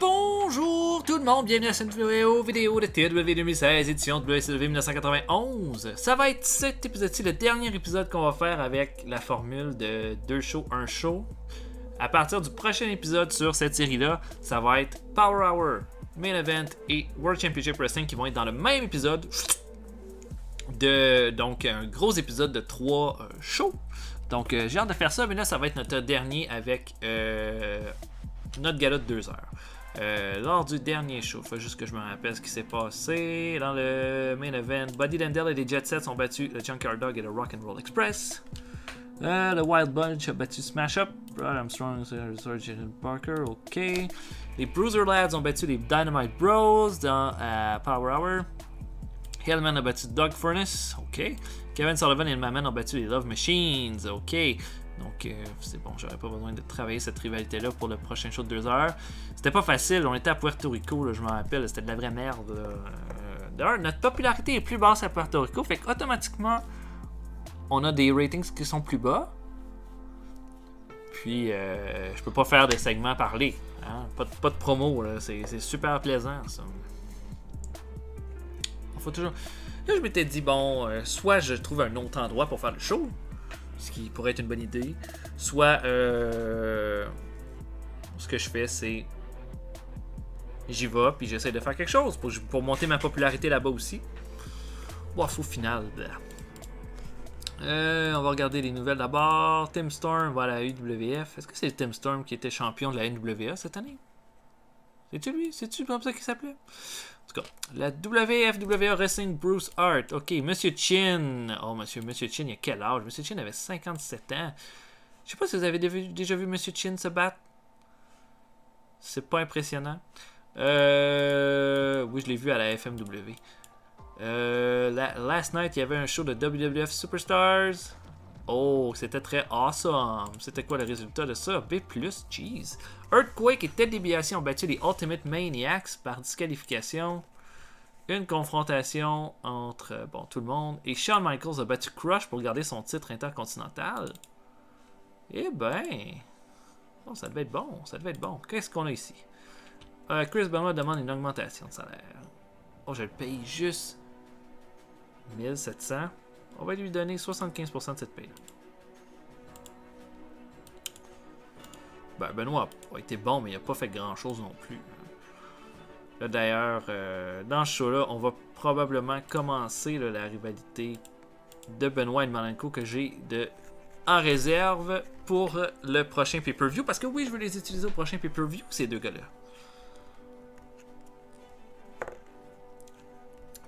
Bonjour tout le monde, bienvenue à cette vidéo de TW 2016, édition de WSLV 1991. Ça va être cet épisode-ci, le dernier épisode qu'on va faire avec la formule de 2 shows, 1 show. À partir du prochain épisode sur cette série-là, ça va être Power Hour, Main Event et World Championship Wrestling qui vont être dans le même épisode. Donc un gros épisode de 3 shows. Donc j'ai hâte de faire ça, mais là ça va être notre dernier avec notre gala de 2 heures. Lors du dernier show, il faut juste que je me rappelle ce qui s'est passé. Dans le main event, Buddy Landel et les Jet Sets ont battu le Junkyard Dog et le Rock'n'Roll Express. Le Wild Bunch a battu Smash Up, Brad Armstrong, Sgt. Parker, ok. Les Bruiser Lads ont battu les Dynamite Bros dans Power Hour. Hellman a battu Doug Furnace, ok. Kevin Sullivan et le Maman ont battu les Love Machines, ok. Donc c'est bon, j'aurais pas besoin de travailler cette rivalité-là pour le prochain show de 2 heures. C'était pas facile, on était à Puerto Rico, là, je me rappelle, c'était de la vraie merde. D'ailleurs, notre popularité est plus basse à Puerto Rico, fait qu'automatiquement, on a des ratings qui sont plus bas. Puis, je peux pas faire de segments parlés. Hein? Pas de promo, là. C'est super plaisant, ça. Faut toujours... Là, je m'étais dit, bon, soit je trouve un autre endroit pour faire le show, ce qui pourrait être une bonne idée, soit ce que je fais, c'est j'y vais, puis j'essaie de faire quelque chose pour monter ma popularité là-bas aussi. Bof, au final. On va regarder les nouvelles d'abord. Tim Storm va à la UWF. Est-ce que c'est Tim Storm qui était champion de la NWA cette année? C'est-tu lui? C'est-tu comme ça qu'il s'appelait? En tout cas, la WFWA Wrestling Bruce Hart. Ok, Monsieur Chin. Oh, Monsieur Chin, il a quel âge? Monsieur Chin avait 57 ans. Je sais pas si vous avez déjà vu Monsieur Chin se battre. C'est pas impressionnant. Oui, je l'ai vu à la FMW. Last night, il y avait un show de WWF Superstars. Oh, c'était très awesome. C'était quoi le résultat de ça? B+, jeez. Earthquake et Ted DiBiase ont battu les Ultimate Maniacs par disqualification. Une confrontation entre tout le monde. Et Shawn Michaels a battu Crush pour garder son titre intercontinental. Eh ben... Oh, ça devait être bon, ça devait être bon. Qu'est-ce qu'on a ici? Chris Benoit demande une augmentation de salaire. Oh, je le paye juste 1700. On va lui donner 75% de cette paye-là. Ben, Benoît a été bon, mais il n'a pas fait grand-chose non plus. Là, d'ailleurs, dans ce show-là, on va probablement commencer là, la rivalité de Benoît et de Malenko que j'ai en réserve pour le prochain pay-per-view. Parce que oui, je veux les utiliser au prochain pay-per-view, ces deux gars-là.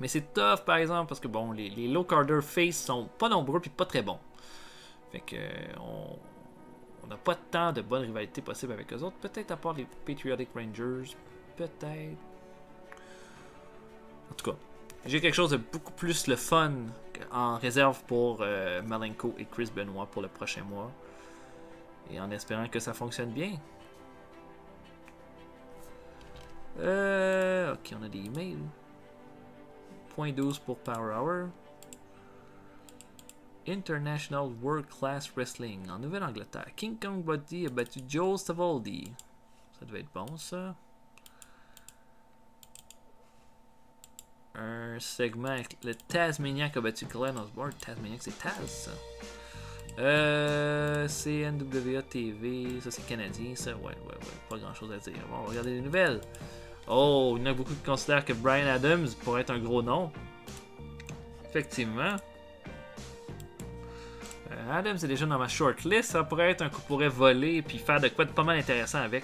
Mais c'est tough, par exemple, parce que bon, les low-carder face sont pas nombreux puis pas très bons. Fait que on n'a pas tant de bonnes rivalités possibles avec eux autres. Peut-être à part les Patriotic Rangers. Peut-être. En tout cas, j'ai quelque chose de beaucoup plus le fun en réserve pour Malenko et Chris Benoit pour le prochain mois. Et en espérant que ça fonctionne bien. Ok, on a des emails. 0.12 pour Power Hour. International World Class Wrestling en Nouvelle-Angleterre. King Kong Buddy a battu Joe Stavoldi. Ça devait être bon, ça. Un segment avec le Tasmaniac a battu Glenn Osborne. Tasmaniac, c'est Taz, ça. CNWA TV. Ça, c'est canadien, ça. Ouais. Pas grand-chose à dire. Bon, on va regarder les nouvelles. Oh, il y en a beaucoup qui considèrent que Brian Adams pourrait être un gros nom. Effectivement. Adams est déjà dans ma shortlist. Ça pourrait être un coup pourrait voler et puis faire de quoi de pas mal intéressant avec.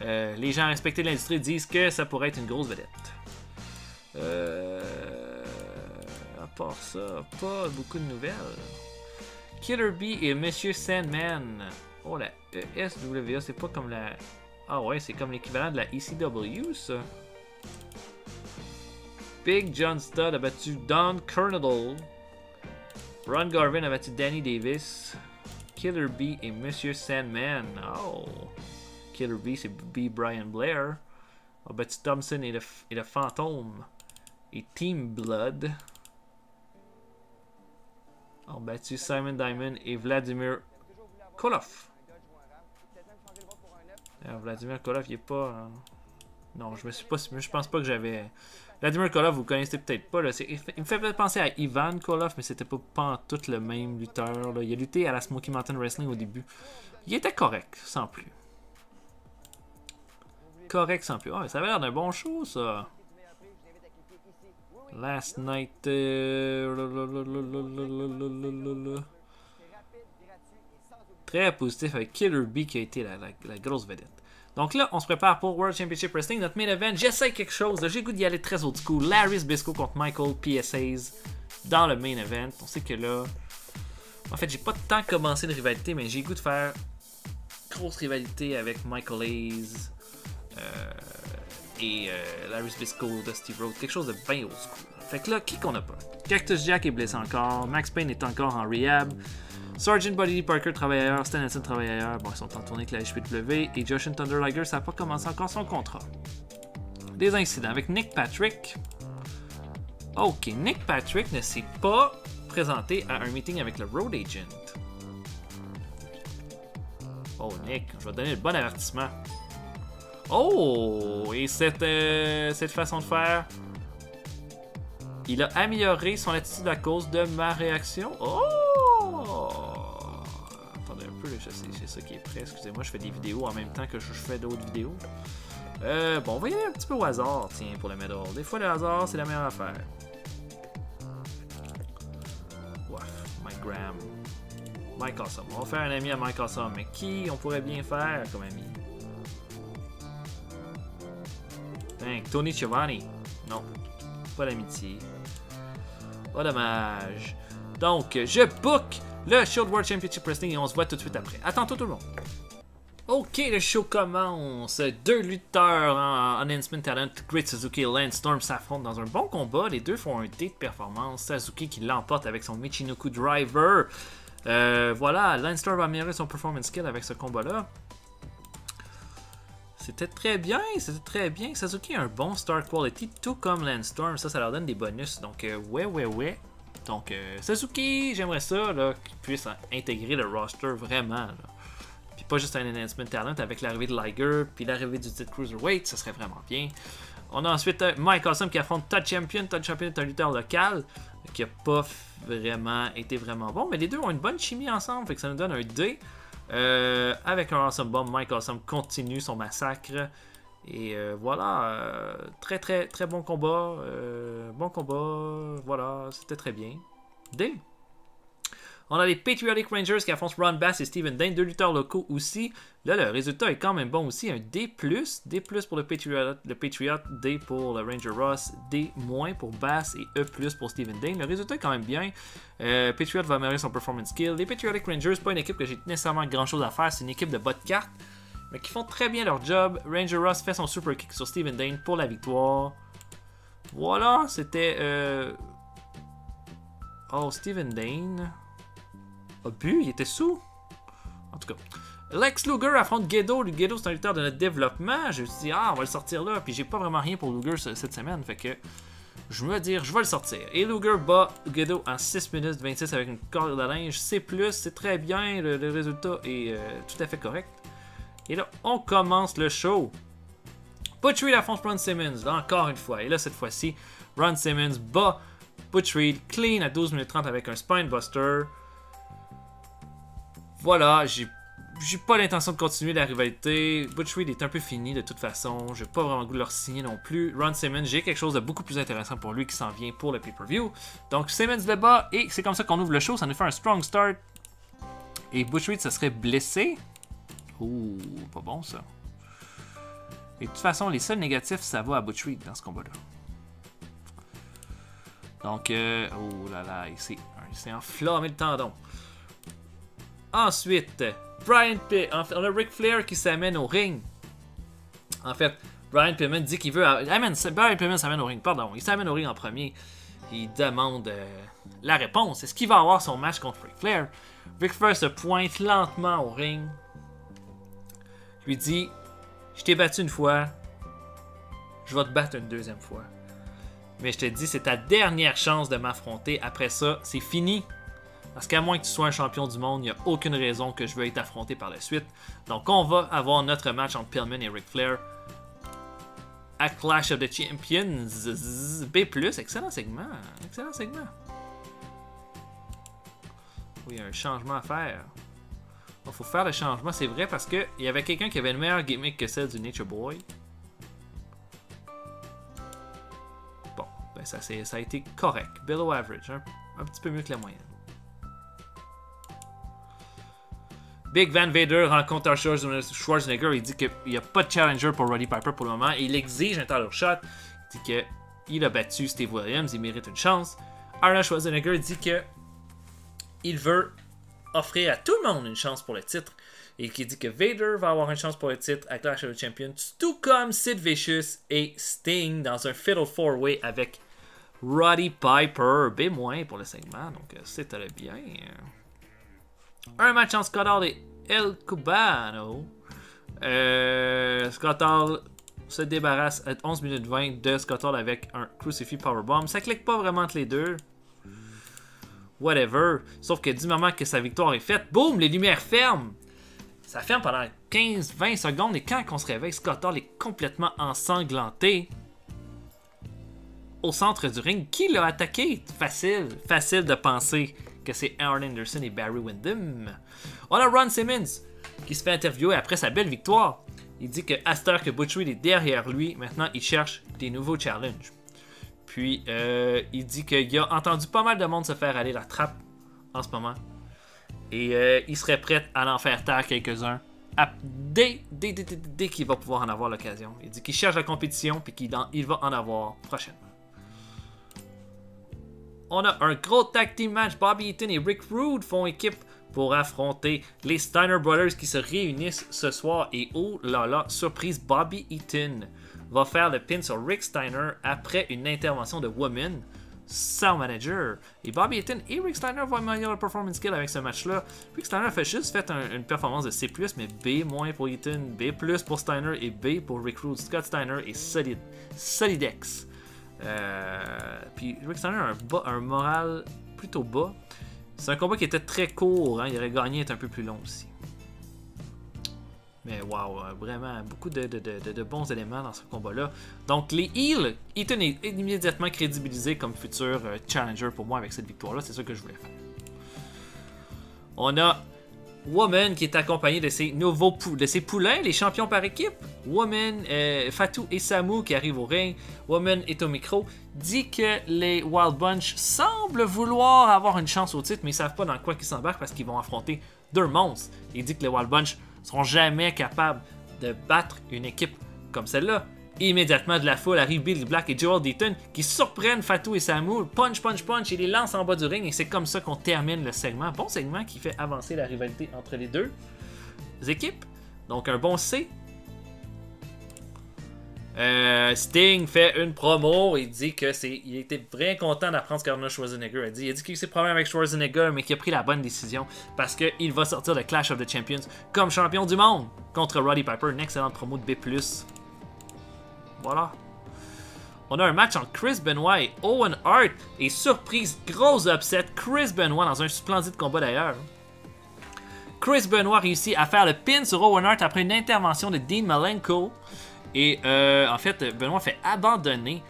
Les gens respectés de l'industrie disent que ça pourrait être une grosse vedette. À part ça, pas beaucoup de nouvelles. Killer Bee et Monsieur Sandman. Oh, la ESWA, c'est pas comme la... Ah ouais, c'est comme l'équivalent de la ECW, ça. Big John Studd a battu Don Kernodle. Ron Garvin a battu Danny Davis. Killer Bee et Monsieur Sandman. Oh. Killer Bee, c'est B. Brian Blair. A battu Thompson et le Fantôme. Et Team Blood. A battu Simon Diamond et Vladimir Koloff. Vladimir Koloff, il est pas... Non, je pense pas que j'avais... Vladimir Koloff, vous connaissez peut-être pas. Là. Il me fait penser à Ivan Koloff, mais c'était pas en tout le même lutteur. Là. Il a lutté à la Smoky Mountain Wrestling au début. Il était correct, sans plus. Correct, sans plus. Oh, ça avait l'air d'un bon show, ça. Last Night... Très positif avec Killer B qui a été la grosse vedette. Donc là, on se prépare pour World Championship Wrestling, notre main event. J'essaie quelque chose. J'ai le goût d'y aller très old school. Larry Zbyszko contre Michael PSAs dans le main event. On sait que là... En fait, j'ai pas tant commencé de rivalité, mais j'ai le goût de faire grosse rivalité avec Michael Hayes et Larry Zbyszko, Dusty Rhodes. Quelque chose de bien old school. Fait que là, qui qu'on a pas? Cactus Jack est blessé encore. Max Payne est encore en rehab. Sergeant Buddy Parker travaille ailleurs, Stan Hansen travaille ailleurs, bon ils sont en tournée avec la HPW, et Jushin Thunder Liger, ça n'a pas commencé encore son contrat. Des incidents avec Nick Patrick. Ok, Nick Patrick ne s'est pas présenté à un meeting avec le Road Agent. Oh Nick, je vais te donner le bon avertissement. Oh, et cette façon de faire, il a amélioré son attitude à cause de ma réaction. Oh! Attendez un peu, c'est ça qui est prêt. Excusez-moi, je fais des vidéos en même temps que je fais d'autres vidéos. Bon, on va y aller un petit peu au hasard, tiens, pour le medal. Des fois, le hasard, c'est la meilleure affaire. Ouais, Mike Graham. Mike Awesome. On va faire un ami à Mike Awesome. Mais qui on pourrait bien faire comme ami? Tony Schiavone. Non, pas l'amitié. Oh, dommage. Donc, je book le show de World Championship Wrestling et on se voit tout de suite après. À tantôt tout le monde. Ok, le show commence. Deux lutteurs en Enhancement Talent, Great Suzuki et Lance Storm s'affrontent dans un bon combat. Les deux font un dé de performance. Suzuki qui l'emporte avec son Michinoku Driver. Voilà, Lance Storm va améliorer son performance skill avec ce combat-là. C'était très bien. Suzuki a un bon star quality, tout comme Lance Storm. Ça leur donne des bonus. Donc, ouais. Donc, Suzuki, j'aimerais ça, là, qu'il puisse intégrer le roster vraiment, là. Puis pas juste un enhancement talent avec l'arrivée de Liger, puis l'arrivée du titre Cruiserweight, ça serait vraiment bien. On a ensuite Mike Awesome qui affronte Todd Champion. Todd Champion est un lutteur local qui a pas été vraiment bon, mais les deux ont une bonne chimie ensemble, fait que ça nous donne un D. Avec un Awesome Bomb, Mike Awesome continue son massacre. Et voilà, très bon combat. Voilà, c'était très bien. D. On a les Patriotic Rangers qui affrontent Ron Bass et Steven Dane, deux lutteurs locaux aussi. Là, le résultat est quand même bon aussi. Un D+. D+, pour le Patriot, D pour le Ranger Ross, D- pour Bass et E+, pour Steven Dane. Le résultat est quand même bien. Patriot va améliorer son performance skill. Les Patriotic Rangers, pas une équipe que j'ai nécessairement grand chose à faire. C'est une équipe de bas de carte, mais qui font très bien leur job. Ranger Ross fait son super kick sur Steven Dane pour la victoire. Voilà, c'était... Oh, Steven Dane... a bu, il était sous. En tout cas, Lex Luger affronte Gedo. Gedo, c'est un lutteur de notre développement. Je me suis dit, on va le sortir là. Puis j'ai pas vraiment rien pour Luger cette semaine. Fait que je me dis, je vais le sortir. Et Luger bat Gedo en 6 minutes 26 avec une corde de linge. C'est plus, c'est très bien. Le résultat est tout à fait correct. Et là, on commence le show. Butch Reed affronte Ron Simmons, là, encore une fois. Et là, cette fois-ci, Ron Simmons bat Butch Reed clean à 12 minutes 30 avec un Spinebuster. Voilà, j'ai pas l'intention de continuer la rivalité. Butch Reed est un peu fini de toute façon. J'ai pas vraiment le goût de le signer non plus. Ron Simmons, j'ai quelque chose de beaucoup plus intéressant pour lui qui s'en vient pour le pay-per-view. Donc Simmons le bat et c'est comme ça qu'on ouvre le show. Ça nous fait un strong start. Et Butch Reed se serait blessé. Ouh, pas bon ça. Et de toute façon, les seuls négatifs, ça va à Butch Reed dans ce combat-là. Donc, oh là là, il s'est enflammé le tendon. Ensuite, on a Ric Flair qui s'amène au ring. En fait, Brian Pillman dit qu'il veut... Brian Pillman s'amène au ring, pardon. Il s'amène au ring en premier. Il demande la réponse. Est-ce qu'il va avoir son match contre Ric Flair? Ric Flair se pointe lentement au ring. Lui dit, je t'ai battu une fois. Je vais te battre une deuxième fois. Mais je te dis, c'est ta dernière chance de m'affronter. Après ça, c'est fini. Parce qu'à moins que tu sois un champion du monde, il n'y a aucune raison que je veuille t'affronter par la suite. Donc on va avoir notre match entre Pillman et Ric Flair. à Clash of the Champions. B+, excellent segment. Excellent segment. Oui, il y a un changement à faire. Il faut faire le changement, c'est vrai, parce qu'il y avait quelqu'un qui avait une meilleure gimmick que celle du Nature Boy. Bon, ben ça a été correct. Below average, un petit peu mieux que la moyenne. Big Van Vader rencontre Schwarzenegger. Il dit qu'il n'y a pas de challenger pour Roddy Piper pour le moment. Il exige un title shot. Il dit qu'il a battu Steve Williams. Il mérite une chance. Arnold Schwarzenegger dit qu'il veut offrir à tout le monde une chance pour le titre. Et qu'il dit que Vader va avoir une chance pour le titre à Clash of the Champions. Tout comme Sid Vicious et Sting dans un Fatal 4-Way avec Roddy Piper. B- pour le segment. Donc c'est très bien. Un match entre Scott Hall et El Cubano. Scott Hall se débarrasse à 11 minutes 20 de Scott Hall avec un Crucifix Powerbomb. Ça clique pas vraiment entre les deux. Whatever. Sauf que du moment que sa victoire est faite, boum, les lumières ferment. Ça ferme pendant 15-20 secondes et quand on se réveille, Scott Hall est complètement ensanglanté au centre du ring. Qui l'a attaqué? Facile de penser que c'est Arn Anderson et Barry Windham. On a Ron Simmons qui se fait interviewer après sa belle victoire. Il dit que à cette heure que Butch Reed est derrière lui, maintenant il cherche des nouveaux challenges. Puis il dit qu'il a entendu pas mal de monde se faire aller la trappe en ce moment. Et il serait prêt à en faire taire quelques-uns dès qu'il va pouvoir en avoir l'occasion. Il dit qu'il cherche la compétition et qu'il va en avoir prochainement. On a un gros tag team match. Bobby Eaton et Rick Rude font équipe pour affronter les Steiner Brothers qui se réunissent ce soir. Et oh là là, surprise, Bobby Eaton va faire le pin sur Rick Steiner après une intervention de Woman sans manager. Et Bobby Eaton et Rick Steiner vont améliorer leur performance skill avec ce match-là. Rick Steiner a juste fait une performance de C+, mais B- pour Eaton, B+ pour Steiner et B pour Rick Rude. Scott Steiner est solidex. Puis Rick Steiner a un moral plutôt bas. C'est un combat qui était très court, il aurait gagné être un peu plus long aussi. Mais wow, vraiment beaucoup de bons éléments dans ce combat-là. Donc les heels, Eaton est immédiatement crédibilisé comme futur challenger pour moi avec cette victoire-là, c'est ça que je voulais faire. On a Woman qui est accompagné de ses poulains, les champions par équipe. Woman, Fatou et Samu qui arrivent au ring. Woman est au micro. Dit que les Wild Bunch semblent vouloir avoir une chance au titre, mais ils savent pas dans quoi ils s'embarquent parce qu'ils vont affronter deux monstres. Il dit que les Wild Bunch seront jamais capables de battre une équipe comme celle-là. Immédiatement de la foule arrive Billy Black et Joel Deaton qui surprennent Fatou et Samu, punch et les lancent en bas du ring et c'est comme ça qu'on termine le segment. Bon segment qui fait avancer la rivalité entre les deux équipes. Donc un bon C. Sting fait une promo, il dit il était vraiment content d'apprendre ce qu'Arnold Schwarzenegger a dit. Il a dit qu'il a eu ses problèmes avec Schwarzenegger mais qu'il a pris la bonne décision parce qu'il va sortir de Clash of the Champions comme champion du monde contre Roddy Piper. Une excellente promo de B+. Voilà. On a un match entre Chris Benoit et Owen Hart. Et surprise, gros upset, Chris Benoit dans un splendide combat d'ailleurs. Chris Benoit réussit à faire le pin sur Owen Hart après une intervention de Dean Malenko. Et en fait, Benoit fait abandonner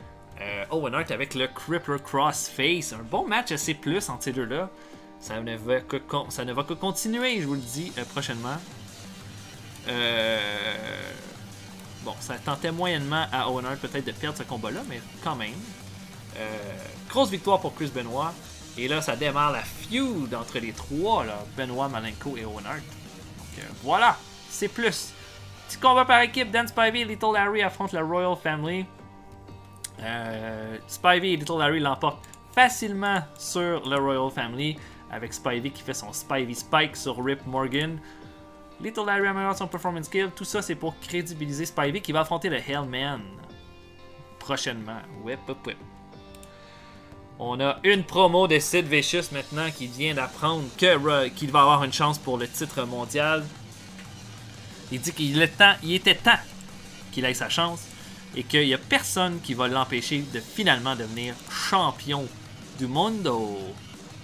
Owen Hart avec le Crippler Crossface. Un bon match assez plus entre ces deux-là. Ça ne va que continuer, je vous le dis prochainement. Bon, ça tentait moyennement à Owen Hart peut-être de perdre ce combat-là, mais quand même. Grosse victoire pour Chris Benoit. Et là, ça démarre la feud entre les trois, là, Benoit, Malenko et Owen Hart. Donc voilà, c'est plus. Petit combat par équipe, Dan Spivey et Little Larry affrontent la Royal Family. Spivey et Little Larry l'emportent facilement sur la Royal Family, avec Spivey qui fait son Spivey Spike sur Rip Morgan. Little Larry améliore son performance skill. Tout ça, c'est pour crédibiliser Spivey qui va affronter le Hellman prochainement. Whip. On a une promo de Sid Vicious maintenant qui vient d'apprendre qu'il va avoir une chance pour le titre mondial. Il dit qu'il était temps qu'il ait sa chance et qu'il n'y a personne qui va l'empêcher de finalement devenir champion du mundo.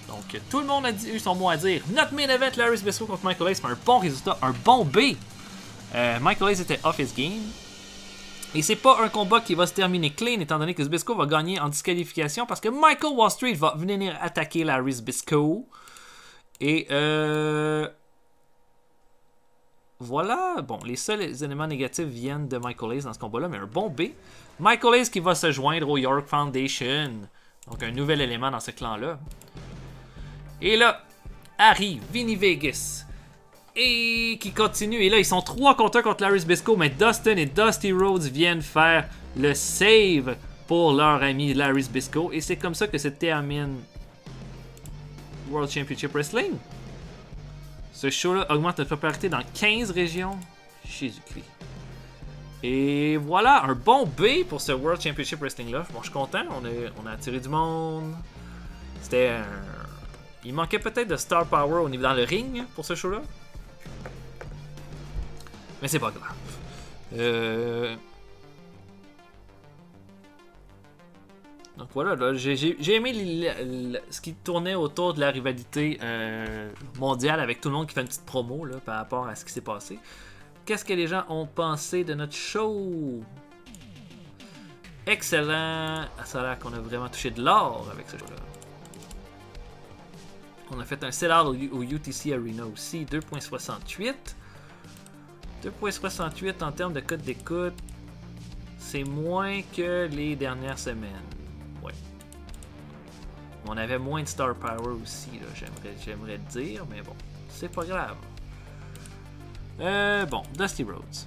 Donc, tout le monde a eu son mot à dire. Notre main event, Larry Zbyszko contre Michael Hayes, c'est un bon résultat, un bon B. Michael Hayes était off his game. Et c'est pas un combat qui va se terminer clean, étant donné que Zbyszko va gagner en disqualification parce que Michael Wall Street va venir attaquer Larry Zbyszko. Et voilà. Bon, les seuls éléments négatifs viennent de Michael Hayes dans ce combat-là, mais un bon B. Michael Hayes qui va se joindre au York Foundation. Donc un nouvel élément dans ce clan-là. Et là, arrive Vinny Vegas. Et qui continue. Et là, ils sont 3 contre 1 contre Larry Zbyszko. Mais Dustin et Dusty Rhodes viennent faire le save pour leur ami Larry Zbyszko. Et c'est comme ça que se termine World Championship Wrestling. Ce show-là augmente notre popularité dans 15 régions. Jésus-Christ. Et voilà, un bon B pour ce World Championship Wrestling-là. Bon, je suis content. On a attiré du monde. C'était un... Il manquait peut-être de star power au niveau dans le ring pour ce show-là. Mais c'est pas grave. Donc voilà, là, j'ai aimé ce qui tournait autour de la rivalité mondiale avec tout le monde qui fait une petite promo là, par rapport à ce qui s'est passé. Qu'est-ce que les gens ont pensé de notre show? Excellent! Ça a l'air qu'on a vraiment touché de l'or avec ce show-là. On a fait un sell-out au UTC Arena aussi, 2.68. 2.68 en termes de code d'écoute, c'est moins que les dernières semaines. Ouais. On avait moins de star power aussi, j'aimerais dire, mais bon, c'est pas grave. Bon, Dusty Rhodes.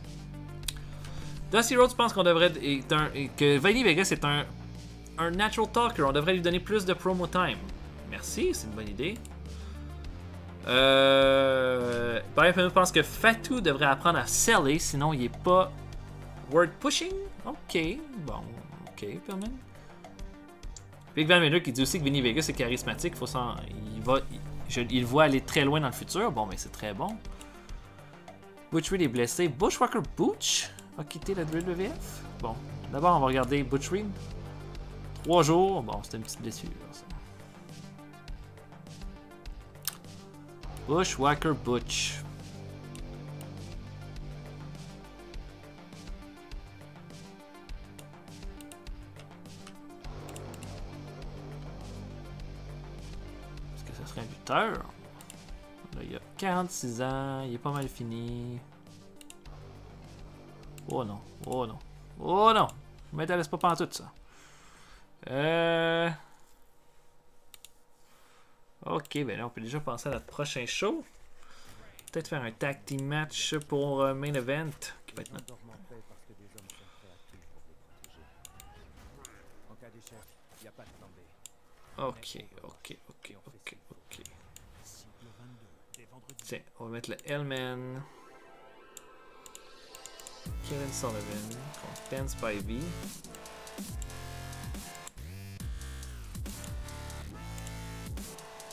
Dusty Rhodes pense qu'on devrait que Vinny Vegas est un natural talker. On devrait lui donner plus de promo time. Merci, c'est une bonne idée. Brian Pillman pense que Fatu devrait apprendre à seller, sinon il est pas word pushing. Ok, bon, ok, Pillman. Big Van Miller qui dit aussi que Vinny Vegas est charismatique, il voit aller très loin dans le futur. Bon, mais c'est très bon. Butch Reed est blessé. Bushwhacker Butch a quitté la WWF. Bon, d'abord on va regarder Butch Reed. 3 jours, bon, c'était une petite blessure. Ça. Bushwhacker Butch. Est-ce que ça serait un lutteur? Là, il a 46 ans, il est pas mal fini. Oh non, oh non, oh non! Ne m'intéresse pas pantoute ça. Ok, ben là on peut déjà penser à notre prochain show. Peut-être faire un tag team match pour main event. Qui va être notre... Ok. Tiens, on va mettre le Hellman. Kevin Sullivan contre Ben Spivey.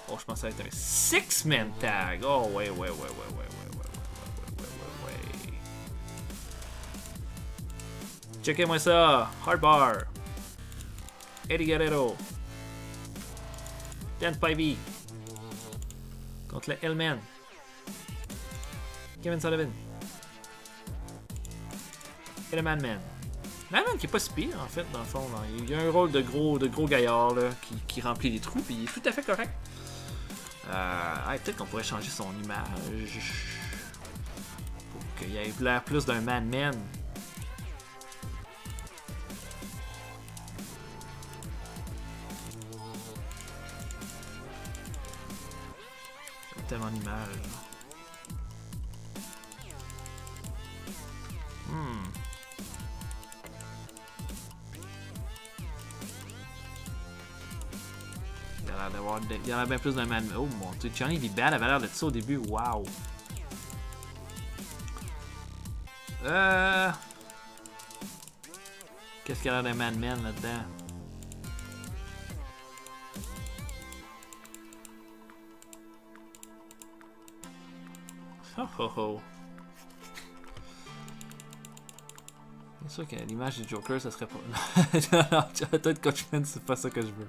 Oh, je pensais être un 6-man tag. Oh, ouais. Checkez-moi ça. Hardbar. Eddie Guerrero. Dan Spivey. Contre le Hellman. Kevin Sullivan. Et le Madman. Madman qui est pas si pire en fait dans le fond. Là. Il a un rôle de gros gaillard là, qui remplit les trous puis il est tout à fait correct. Peut-être qu'on pourrait changer son image pour qu'il ait l'air plus d'un Madman. J'ai tellement d'image. Il y en a bien plus d'un man. Oh mon dieu, Johnny V. Bad avait l'air de ça au début. Waouh. Qu'est-ce qu'il y a l'air d'un man là-dedans? Oh. C'est sûr que l'image du Joker, ça serait pas. Non, peut-être Coachman, c'est pas ça que je veux.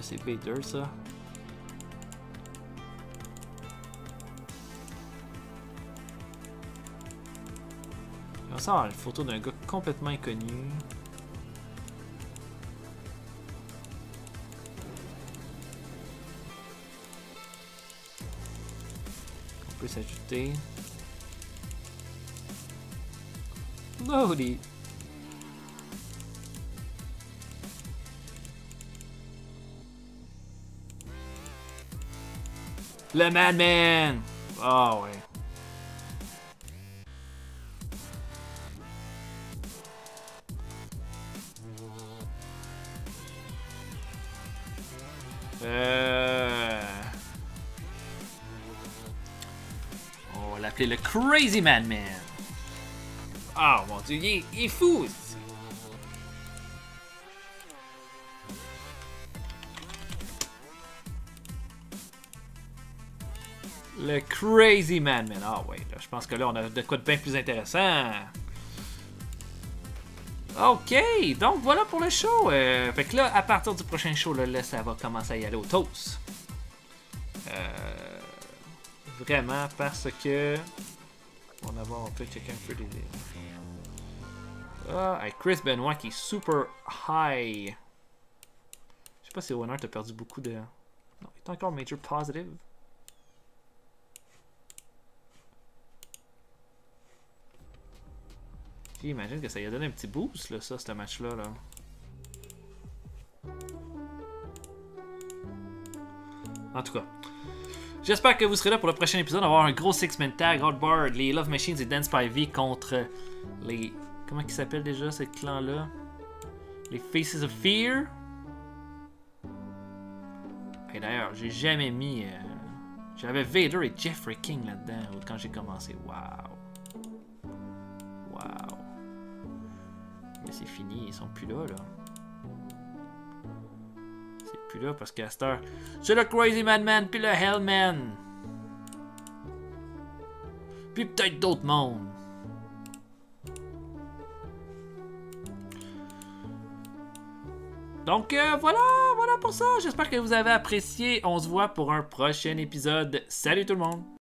C'est Vader ça. Ça avoir une photo d'un gars complètement inconnu. On peut s'ajouter. Loaded. Le Madman! Ah ouais. On va l'appeler le Crazy Madman. Ah mon dieu, il est fou! Le Crazy Madman. Ah ouais, là, je pense que là, on a de quoi de bien plus intéressant. Ok, donc voilà pour le show. Fait que là, à partir du prochain show, là, ça va commencer à y aller au toast. Vraiment, parce que... On va voir, on peut checker un peu les... Ah, avec Chris Benoit qui est super high. Je sais pas si Owen Hart a perdu beaucoup de... Non, il est encore Major Positive. J'imagine que ça lui a donné un petit boost, là, ça, ce match-là. Là. En tout cas, j'espère que vous serez là pour le prochain épisode. On va avoir un gros six-man tag, Hardbar, les Love Machines et Dance by V contre les... Comment ils s'appellent déjà, ce clan-là? Les Faces of Fear. Et d'ailleurs, j'ai jamais mis... J'avais Vader et Jeffrey King là-dedans quand j'ai commencé. Wow. Wow. Mais c'est fini, ils sont plus là, là. C'est plus là parce qu'à cette heure, c'est le Crazy Madman puis le Hellman. Puis peut-être d'autres mondes. Donc voilà pour ça. J'espère que vous avez apprécié. On se voit pour un prochain épisode. Salut tout le monde!